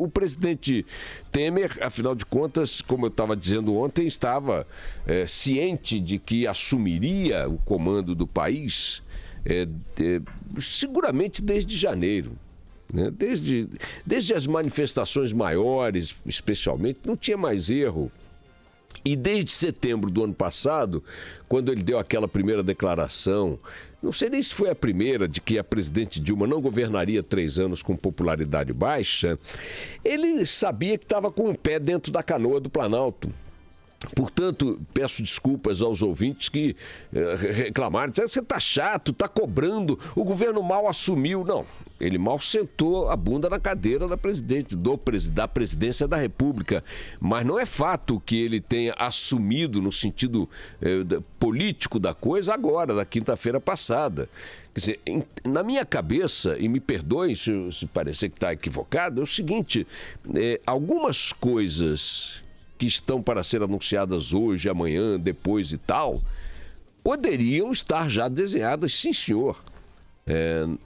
o presidente Temer, afinal de contas, como eu estava dizendo ontem, estava ciente de que assumiria o comando do país seguramente desde janeiro. Né? Desde as manifestações maiores, especialmente, não tinha mais erro. E desde setembro do ano passado, quando ele deu aquela primeira declaração, não sei nem se foi a primeira, de que a presidente Dilma não governaria 3 anos com popularidade baixa, ele sabia que estava com o pé dentro da canoa do Planalto. Portanto, peço desculpas aos ouvintes que reclamaram. Você está chato, está cobrando, o governo mal assumiu. Não, ele mal sentou a bunda na cadeira da da presidência da República. Mas não é fato que ele tenha assumido no sentido político da coisa agora, na quinta-feira passada. Quer dizer, na minha cabeça, e me perdoem se parecer que está equivocado, é o seguinte, algumas coisas que estão para ser anunciadas hoje, amanhã, depois e tal, poderiam estar já desenhadas, sim senhor,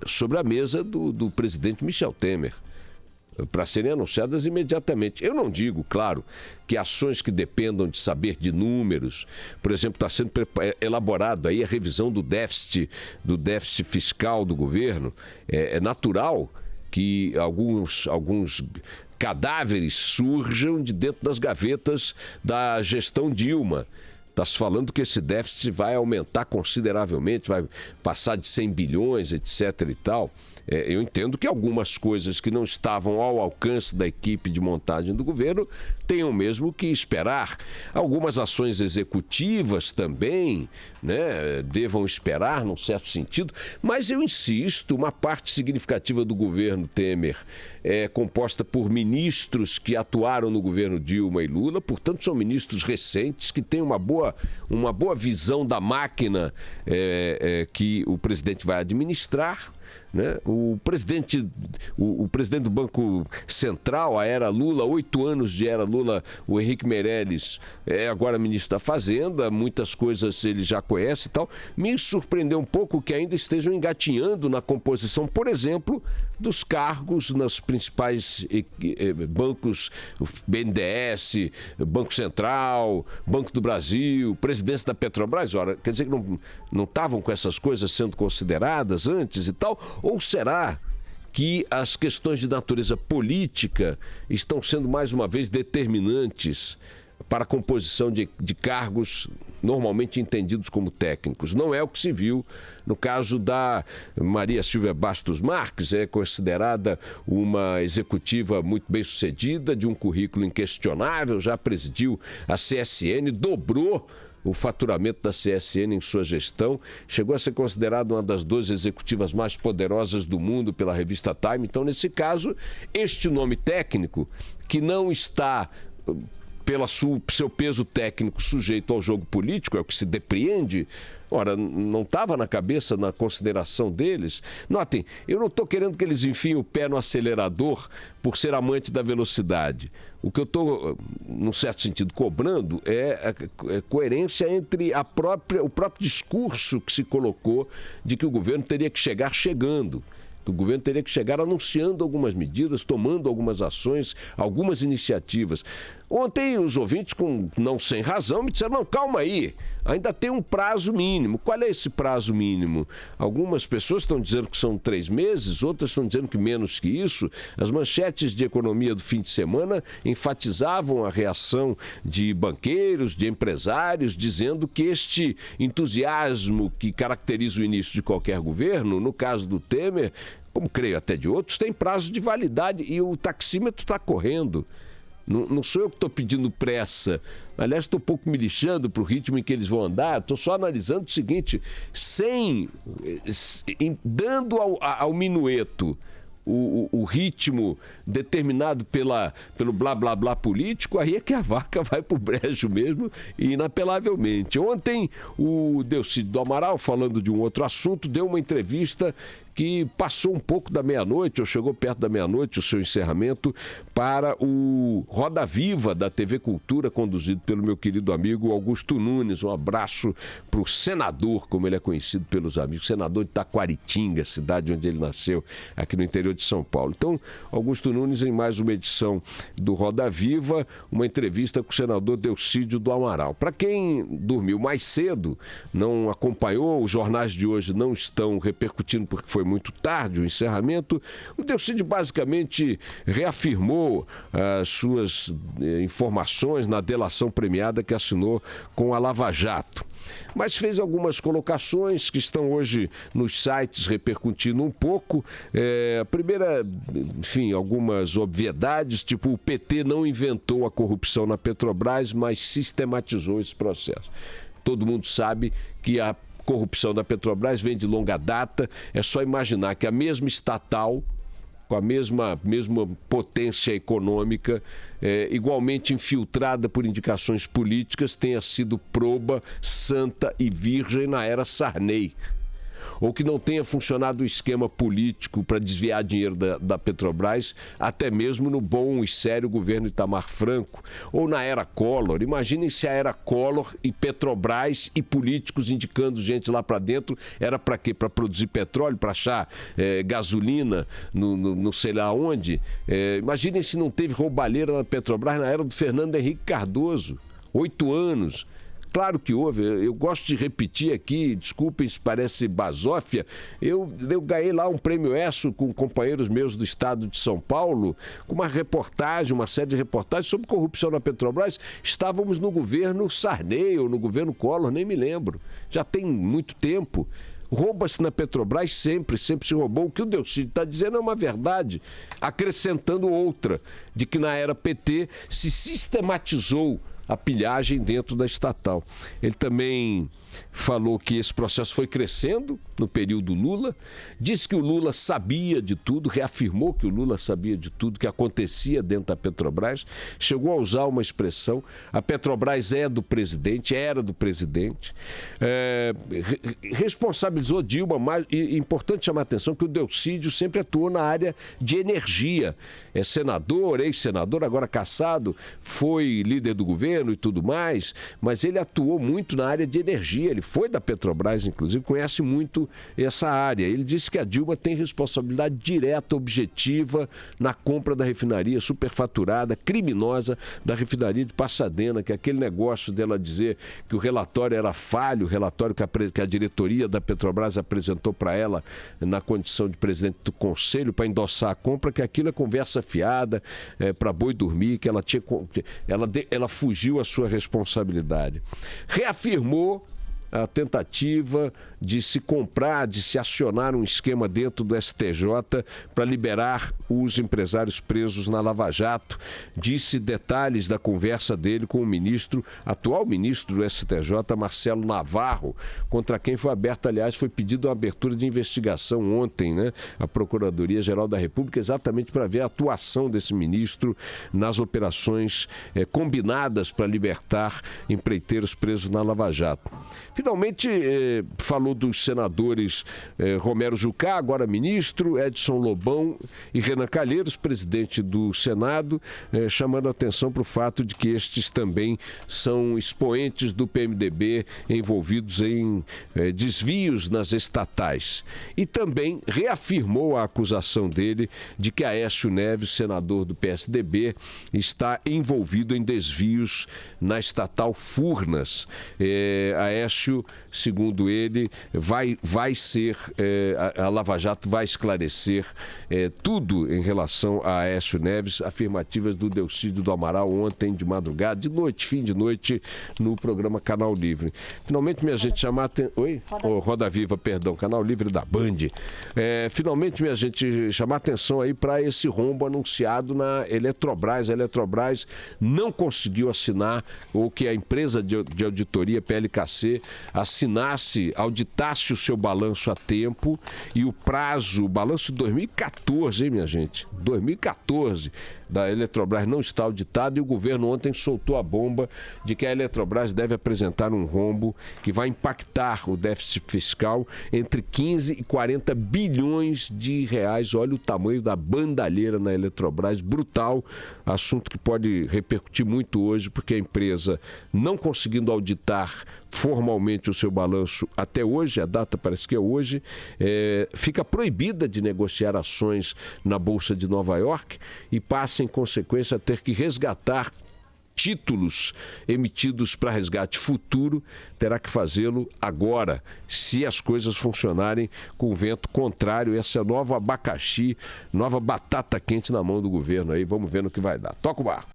sobre a mesa do presidente Michel Temer, para serem anunciadas imediatamente. Eu não digo, claro, que ações que dependam de saber de números, por exemplo, está sendo elaborado aí a revisão do déficit fiscal do governo, é natural que alguns cadáveres surjam de dentro das gavetas da gestão Dilma. Está se falando que esse déficit vai aumentar consideravelmente, vai passar de 100 bilhões, etc. e tal. Eu entendo que algumas coisas que não estavam ao alcance da equipe de montagem do governo tenham mesmo que esperar. Algumas ações executivas também, né, devam esperar, num certo sentido. Mas eu insisto, uma parte significativa do governo Temer é composta por ministros que atuaram no governo Dilma e Lula, portanto são ministros recentes que têm uma boa visão da máquina que o presidente vai administrar. Né? O presidente do Banco Central, a era Lula, 8 anos de era Lula, o Henrique Meirelles, é agora ministro da Fazenda, muitas coisas ele já conhece e tal. Me surpreendeu um pouco que ainda estejam engatinhando na composição, por exemplo, dos cargos nos principais bancos, BNDES, Banco Central, Banco do Brasil, presidência da Petrobras. Ora, quer dizer que não estavam com essas coisas sendo consideradas antes e tal? Ou será que as questões de natureza política estão sendo mais uma vez determinantes para a composição de cargos normalmente entendidos como técnicos? Não é o que se viu no caso da Maria Silvia Bastos Marques, é considerada uma executiva muito bem sucedida, de um currículo inquestionável, já presidiu a CSN, dobrou o faturamento da CSN em sua gestão, chegou a ser considerada uma das 12 executivas mais poderosas do mundo pela revista Time. Então, nesse caso, este nome técnico, que não está, pelo seu peso técnico, sujeito ao jogo político, é o que se depreende, ora, não estava na cabeça, na consideração deles. Notem, eu não estou querendo que eles enfiem o pé no acelerador por ser amante da velocidade. O que eu estou, num certo sentido, cobrando é a coerência entre o próprio discurso que se colocou de que o governo teria que chegar chegando. O governo teria que chegar anunciando algumas medidas, tomando algumas ações, algumas iniciativas. Ontem os ouvintes, não sem razão, me disseram, não, calma aí, ainda tem um prazo mínimo. Qual é esse prazo mínimo? Algumas pessoas estão dizendo que são 3 meses, outras estão dizendo que menos que isso. As manchetes de economia do fim de semana enfatizavam a reação de banqueiros, de empresários, dizendo que este entusiasmo que caracteriza o início de qualquer governo, no caso do Temer, como creio até de outros, tem prazo de validade e o taxímetro está correndo. Não sou eu que estou pedindo pressa. Aliás, estou um pouco me lixando para o ritmo em que eles vão andar. Estou só analisando o seguinte, dando ao minueto o ritmo determinado pelo blá blá blá político, aí é que a vaca vai para o brejo mesmo, inapelavelmente. Ontem o Delcídio do Amaral, falando de um outro assunto, deu uma entrevista que passou um pouco da meia-noite, ou chegou perto da meia-noite, o seu encerramento, para o Roda Viva da TV Cultura, conduzido pelo meu querido amigo Augusto Nunes. Um abraço para o senador, como ele é conhecido pelos amigos, senador de Taquaritinga, cidade onde ele nasceu, aqui no interior de São Paulo. Então, Augusto Nunes, em mais uma edição do Roda Viva, uma entrevista com o senador Delcídio do Amaral. Para quem dormiu mais cedo, não acompanhou, os jornais de hoje não estão repercutindo porque foi muito tarde o encerramento, o Delcídio basicamente reafirmou as suas informações na delação premiada que assinou com a Lava Jato. Mas fez algumas colocações que estão hoje nos sites repercutindo um pouco. A primeira, enfim, algumas obviedades, tipo o PT não inventou a corrupção na Petrobras, mas sistematizou esse processo. Todo mundo sabe que a corrupção da Petrobras vem de longa data, é só imaginar que a mesma estatal, com a mesma potência econômica, igualmente infiltrada por indicações políticas, tenha sido proba, santa e virgem na era Sarney. Ou que não tenha funcionado o esquema político para desviar dinheiro da Petrobras, até mesmo no bom e sério governo Itamar Franco, ou na era Collor. Imaginem se a era Collor e Petrobras e políticos indicando gente lá para dentro, era para quê? Para produzir petróleo, para achar gasolina no sei lá onde. Imaginem se não teve roubalheira na Petrobras na era do Fernando Henrique Cardoso, 8 anos. Claro que houve, eu gosto de repetir aqui, desculpem se parece basófia, eu ganhei lá um prêmio ESSO com companheiros meus do estado de São Paulo, com uma reportagem, uma série de reportagens sobre corrupção na Petrobras. Estávamos no governo Sarney ou no governo Collor, nem me lembro, já tem muito tempo. Rouba-se na Petrobras sempre se roubou. O que o Delcídio está dizendo é uma verdade, acrescentando outra, de que na era PT se sistematizou a pilhagem dentro da estatal. Ele também falou que esse processo foi crescendo no período Lula, disse que o Lula sabia de tudo, reafirmou que o Lula sabia de tudo que acontecia dentro da Petrobras, chegou a usar uma expressão: a Petrobras é do presidente, era do presidente, responsabilizou Dilma, mas é importante chamar a atenção que o Delcídio sempre atuou na área de energia, é senador, ex-senador, agora cassado, foi líder do governo e tudo mais, mas ele atuou muito na área de energia, ele foi da Petrobras, inclusive, conhece muito essa área. Ele disse que a Dilma tem responsabilidade direta, objetiva, na compra da refinaria superfaturada, criminosa, da refinaria de Pasadena, que é aquele negócio dela dizer que o relatório era falho, o relatório que a diretoria da Petrobras apresentou para ela na condição de presidente do conselho para endossar a compra, que aquilo é conversa fiada, para boi dormir, que ela fugiu à sua responsabilidade. Reafirmou a tentativa de se comprar, de se acionar um esquema dentro do STJ para liberar os empresários presos na Lava Jato. Disse detalhes da conversa dele com o atual ministro do STJ, Marcelo Navarro, contra quem foi aberta, aliás, foi pedido uma abertura de investigação ontem, né? A Procuradoria-Geral da República, exatamente para ver a atuação desse ministro nas operações combinadas para libertar empreiteiros presos na Lava Jato. Finalmente, falou dos senadores Romero Jucá, agora ministro, Edson Lobão e Renan Calheiros, presidente do Senado, chamando a atenção para o fato de que estes também são expoentes do PMDB envolvidos em desvios nas estatais. E também reafirmou a acusação dele de que Aécio Neves, senador do PSDB, está envolvido em desvios na estatal Furnas. Aécio, segundo ele, vai ser, a Lava Jato vai esclarecer tudo em relação a Aécio Neves, afirmativas do Delcídio do Amaral ontem de madrugada, de noite, fim de noite, no programa Canal Livre. Finalmente, minha gente, chamar atenção... Oi? Roda Viva, perdão, Canal Livre da Band. Finalmente, minha gente, chamar atenção aí para esse rombo anunciado na Eletrobras. A Eletrobras não conseguiu assinar, ou que a empresa de auditoria PLKC auditasse o seu balanço a tempo, e o balanço de 2014, hein, minha gente? 2014, da Eletrobras não está auditado e o governo ontem soltou a bomba de que a Eletrobras deve apresentar um rombo que vai impactar o déficit fiscal entre 15 e 40 bilhões de reais. Olha o tamanho da bandalheira na Eletrobras, brutal, assunto que pode repercutir muito hoje, porque a empresa não conseguindo auditar formalmente o seu balanço até hoje, a data parece que é hoje, fica proibida de negociar ações na Bolsa de Nova York e passa, em consequência, a ter que resgatar títulos emitidos para resgate futuro, terá que fazê-lo agora, se as coisas funcionarem com o vento contrário. Essa é nova abacaxi, nova batata quente na mão do governo aí, vamos ver no que vai dar. Toca o barco.